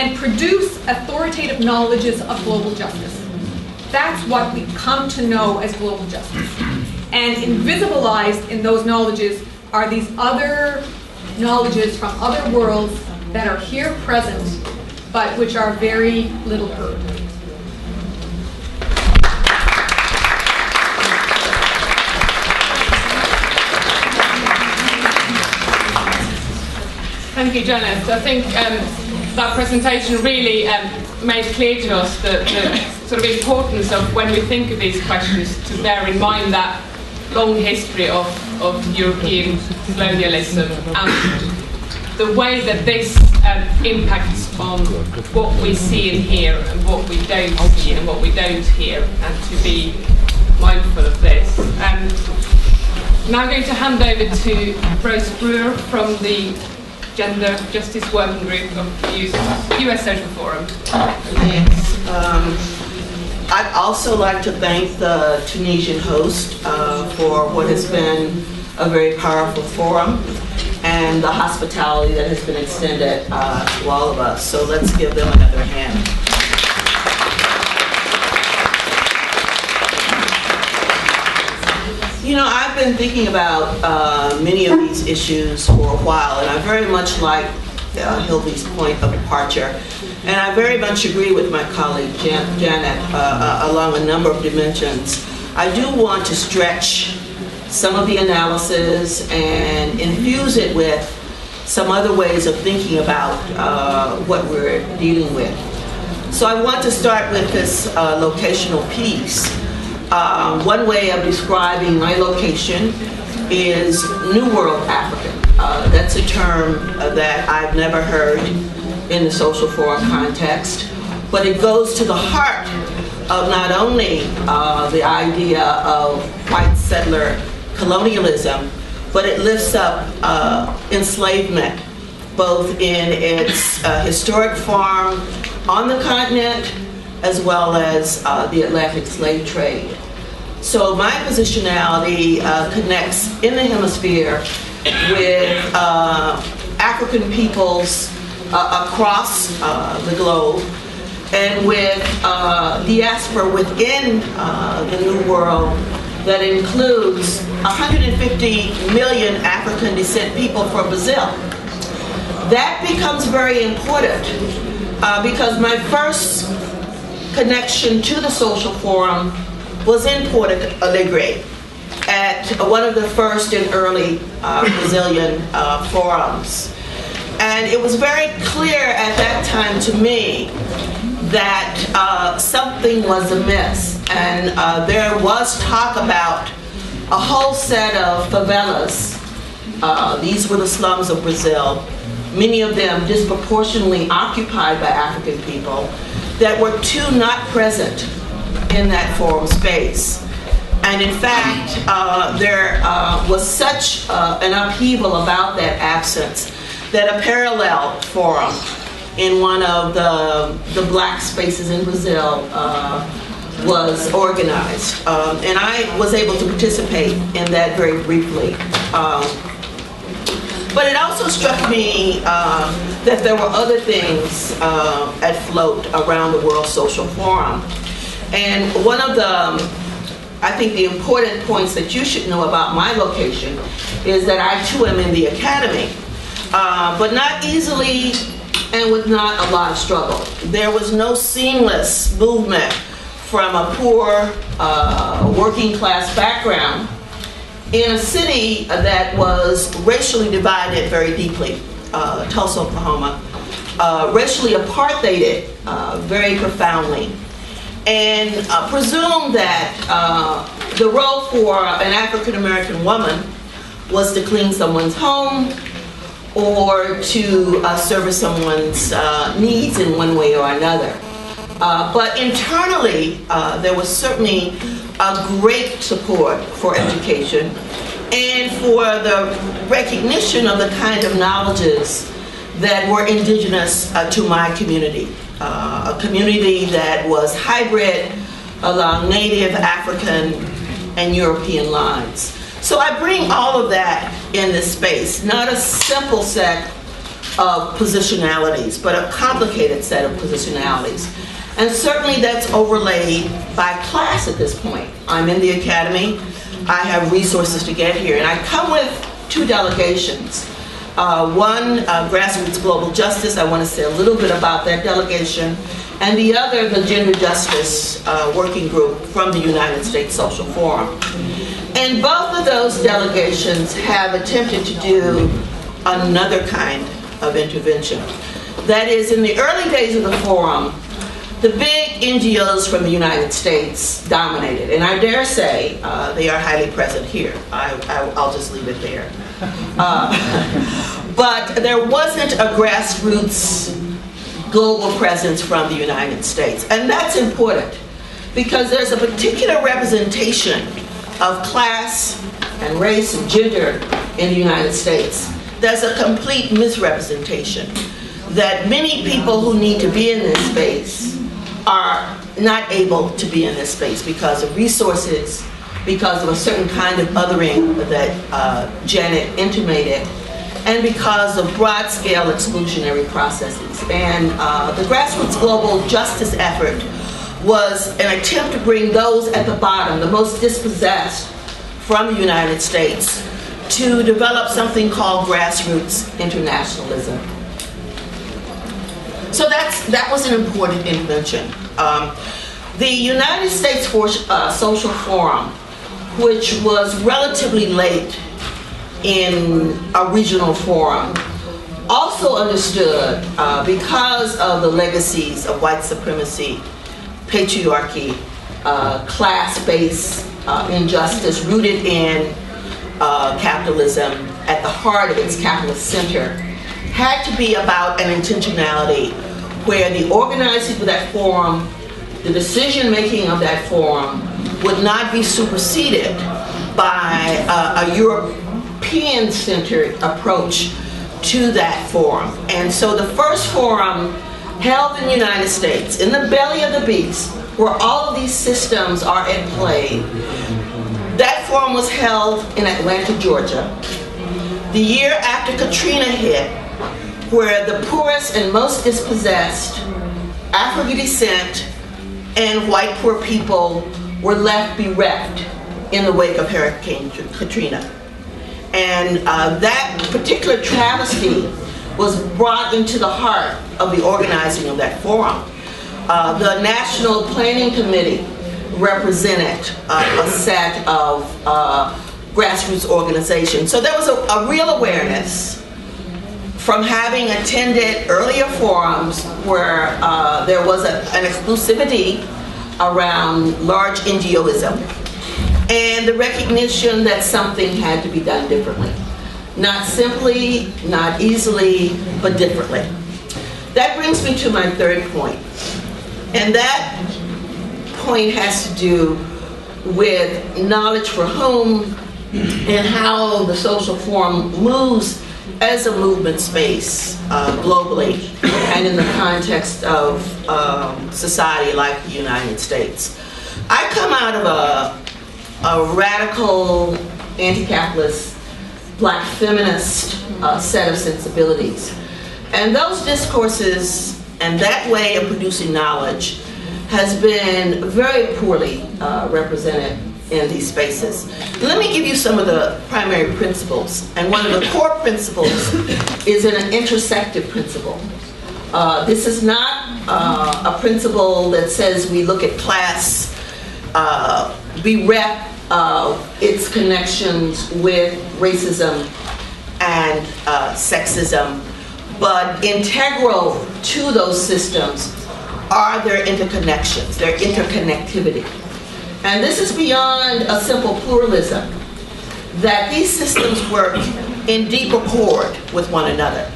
and produce authoritative knowledges of global justice. That's what we come to know as global justice. And invisibilized in those knowledges are these other knowledges from other worlds that are here present, but which are very little heard. Thank you, Janet. I think that presentation really made clear to us the sort of importance of, when we think of these questions, to bear in mind that long history of European colonialism and the way that this impacts on what we see and hear and what we don't see and what we don't hear, and to be mindful of this. Now I'm going to hand over to Rose Brewer from the Gender Justice Working Group of the US Social Forum. Thanks. I'd also like to thank the Tunisian host for what has been a very powerful forum and the hospitality that has been extended to all of us. So let's give them another hand. You know, I've been thinking about many of these issues for a while, and I very much like Hildy's point of departure. And I very much agree with my colleague Janet along a number of dimensions. I do want to stretch some of the analysis and infuse it with some other ways of thinking about what we're dealing with. So I want to start with this locational piece. One way of describing my location is New World African. That's a term that I've never heard in the social forum context, but it goes to the heart of not only the idea of white settler colonialism, but it lifts up enslavement, both in its historic form on the continent, as well as the Atlantic slave trade. So my positionality connects in the hemisphere with African peoples across the globe, and with diaspora within the New World that includes 150 million African descent people from Brazil. That becomes very important because my first connection to the social forum was in Porto Alegre at one of the first and early Brazilian forums. And it was very clear at that time to me that something was amiss. And there was talk about a whole set of favelas. These were the slums of Brazil, many of them disproportionately occupied by African people, that were too not present in that forum space. And in fact, there was such an upheaval about that absence that a parallel forum in one of the black spaces in Brazil was organized. And I was able to participate in that very briefly. But it also struck me that there were other things at float around the World Social Forum. And one of the, I think, the important points that you should know about my location is that I too am in the academy, but not easily and with not a lot of struggle. There was no seamless movement from a poor working class background in a city that was racially divided very deeply, Tulsa, Oklahoma, racially apartheided very profoundly, and presumed that the role for an African-American woman was to clean someone's home or to service someone's needs in one way or another. But internally, there was certainly a great support for education and for the recognition of the kind of knowledges that were indigenous to my community. A community that was hybrid along Native, African, and European lines. So I bring all of that in this space, not a simple set of positionalities, but a complicated set of positionalities. And certainly that's overlaid by class at this point. I'm in the academy. I have resources to get here. And I come with two delegations. One, Grassroots Global Justice. I want to say a little bit about that delegation. And the other, the Gender Justice Working Group from the United States Social Forum. And both of those delegations have attempted to do another kind of intervention. That is, in the early days of the forum, the big NGOs from the United States dominated, and I dare say they are highly present here. I'll just leave it there. But there wasn't a grassroots global presence from the United States, and that's important because there's a particular representation of class and race and gender in the United States. There's a complete misrepresentation that many people who need to be in this space are not able to be in this space because of resources, because of a certain kind of othering that Janet intimated, and because of broad-scale exclusionary processes. And the Grassroots Global Justice effort was an attempt to bring those at the bottom, the most dispossessed from the United States, to develop something called grassroots internationalism. So that was an important intervention. The United States Social Forum, which was relatively late in a regional forum, also understood, because of the legacies of white supremacy, patriarchy, class-based injustice rooted in capitalism at the heart of its capitalist center, had to be about an intentionality where the organizing of that forum, the decision-making of that forum, would not be superseded by a European-centered approach to that forum. And so the first forum held in the United States, in the belly of the beast, where all of these systems are at play, that forum was held in Atlanta, Georgia, the year after Katrina hit, where the poorest and most dispossessed African descent and white poor people were left bereft in the wake of Hurricane Katrina. And that particular travesty was brought into the heart of the organizing of that forum. The National Planning Committee represented a set of grassroots organizations. So there was a real awareness from having attended earlier forums where there was an exclusivity around large NGOism, and the recognition that something had to be done differently. Not simply, not easily, but differently. That brings me to my third point. And that point has to do with knowledge for whom and how the social forum moves as a movement space globally and in the context of society like the United States. I come out of a radical, anti-capitalist, black feminist set of sensibilities. And those discourses and that way of producing knowledge has been very poorly represented in these spaces. Let me give you some of the primary principles. And one of the core principles is an intersective principle. This is not a principle that says we look at class bereft of its connections with racism and sexism, but integral to those systems are their interconnections, their interconnectivity. And this is beyond a simple pluralism, that these systems work in deep accord with one another,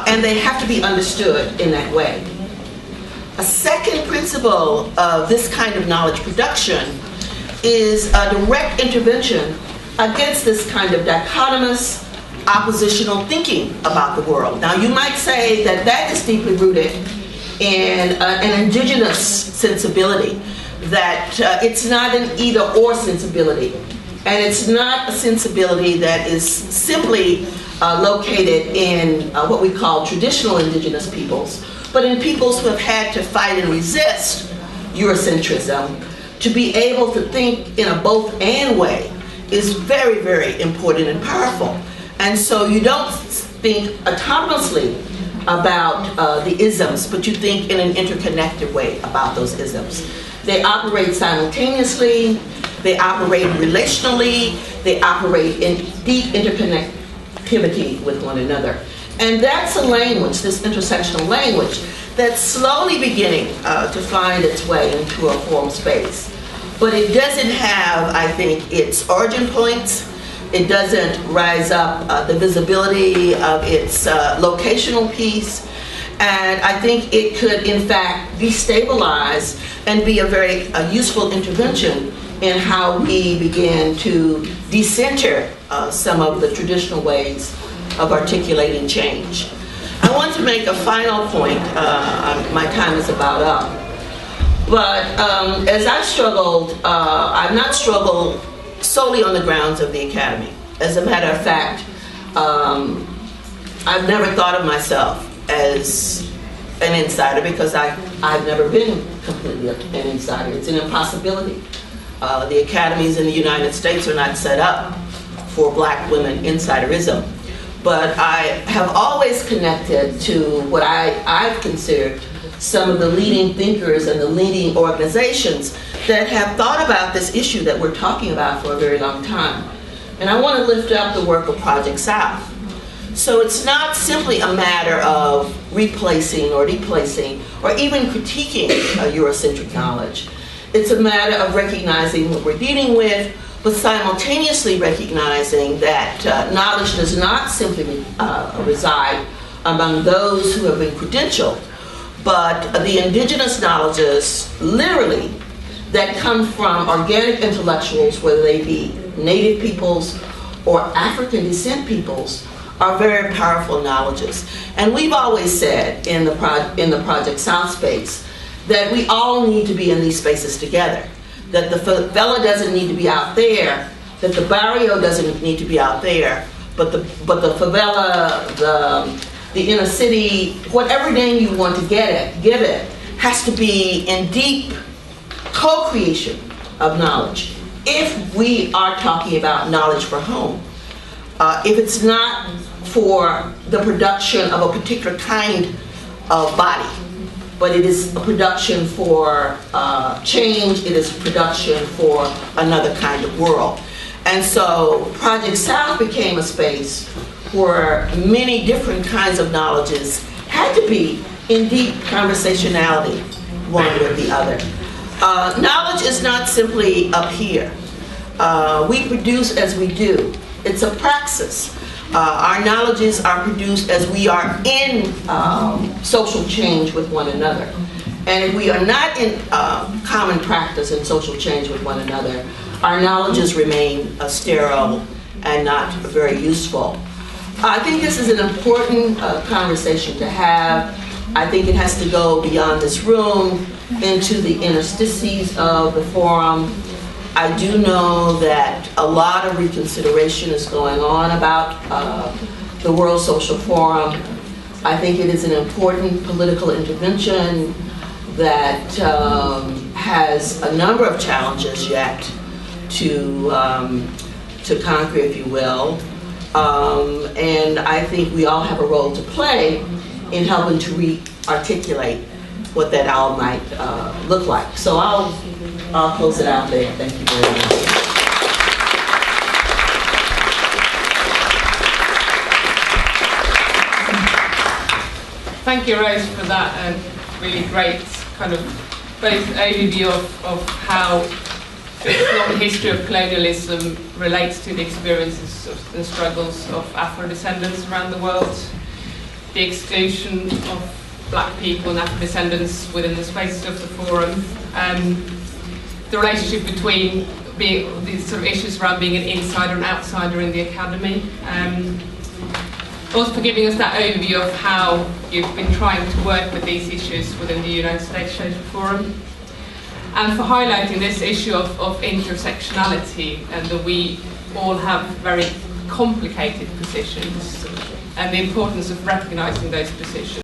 and they have to be understood in that way. A second principle of this kind of knowledge production is a direct intervention against this kind of dichotomous, oppositional thinking about the world. Now, you might say that that is deeply rooted in an indigenous sensibility, that it's not an either-or sensibility, and it's not a sensibility that is simply located in what we call traditional indigenous peoples, but in peoples who have had to fight and resist Eurocentrism. To be able to think in a both-and way is very, very important and powerful. And so you don't think autonomously about the isms, but you think in an interconnected way about those isms. They operate simultaneously, they operate relationally, they operate in deep interconnectivity with one another. And that's a language, this intersectional language, that's slowly beginning to find its way into a forum space. But it doesn't have, I think, its origin points. It doesn't rise up the visibility of its locational piece. And I think it could, in fact, destabilize and be a very useful intervention in how we begin to decenter some of the traditional ways of articulating change. I want to make a final point. My time is about up. But as I've struggled, I've not struggled solely on the grounds of the academy. As a matter of fact, I've never thought of myself as an insider because I've never been completely an insider. It's an impossibility. The academies in the United States are not set up for black women insiderism. But I have always connected to what I've considered some of the leading thinkers and the leading organizations that have thought about this issue that we're talking about for a very long time. And I want to lift up the work of Project South. So it's not simply a matter of replacing or deplacing or even critiquing Eurocentric knowledge. It's a matter of recognizing what we're dealing with, but simultaneously recognizing that knowledge does not simply reside among those who have been credentialed, but the indigenous knowledges, literally, that come from organic intellectuals, whether they be native peoples or African descent peoples, are very powerful knowledges. And we've always said in the Project South space that we all need to be in these spaces together. That the favela doesn't need to be out there, that the barrio doesn't need to be out there, but the favela, the inner city, whatever name you want to give it, has to be in deep co-creation of knowledge. If we are talking about knowledge for home, if it's not for the production of a particular kind of body, but it is a production for change, it is a production for another kind of world. And so Project South became a space where many different kinds of knowledges had to be in deep conversationality, one with the other. Knowledge is not simply up here. We produce as we do. It's a praxis. Our knowledges are produced as we are in social change with one another. And if we are not in common practice in social change with one another, our knowledges remain sterile and not very useful. I think this is an important conversation to have. I think it has to go beyond this room into the interstices of the forum. I do know that a lot of reconsideration is going on about the World Social Forum. I think it is an important political intervention that has a number of challenges yet to conquer, if you will. And I think we all have a role to play in helping to re-articulate what that all might look like. So I'll close it out there. Thank you very much. Thank you, Rose, for that really great kind of both overview of how the long history of colonialism relates to the experiences and struggles of Afro-descendants around the world, the exclusion of black people and Afro-descendants within the spaces of the forum, the relationship between these sort of issues around being an insider and outsider in the academy. Also for giving us that overview of how you've been trying to work with these issues within the United States Social Forum. And for highlighting this issue of intersectionality and that we all have very complicated positions and the importance of recognising those positions.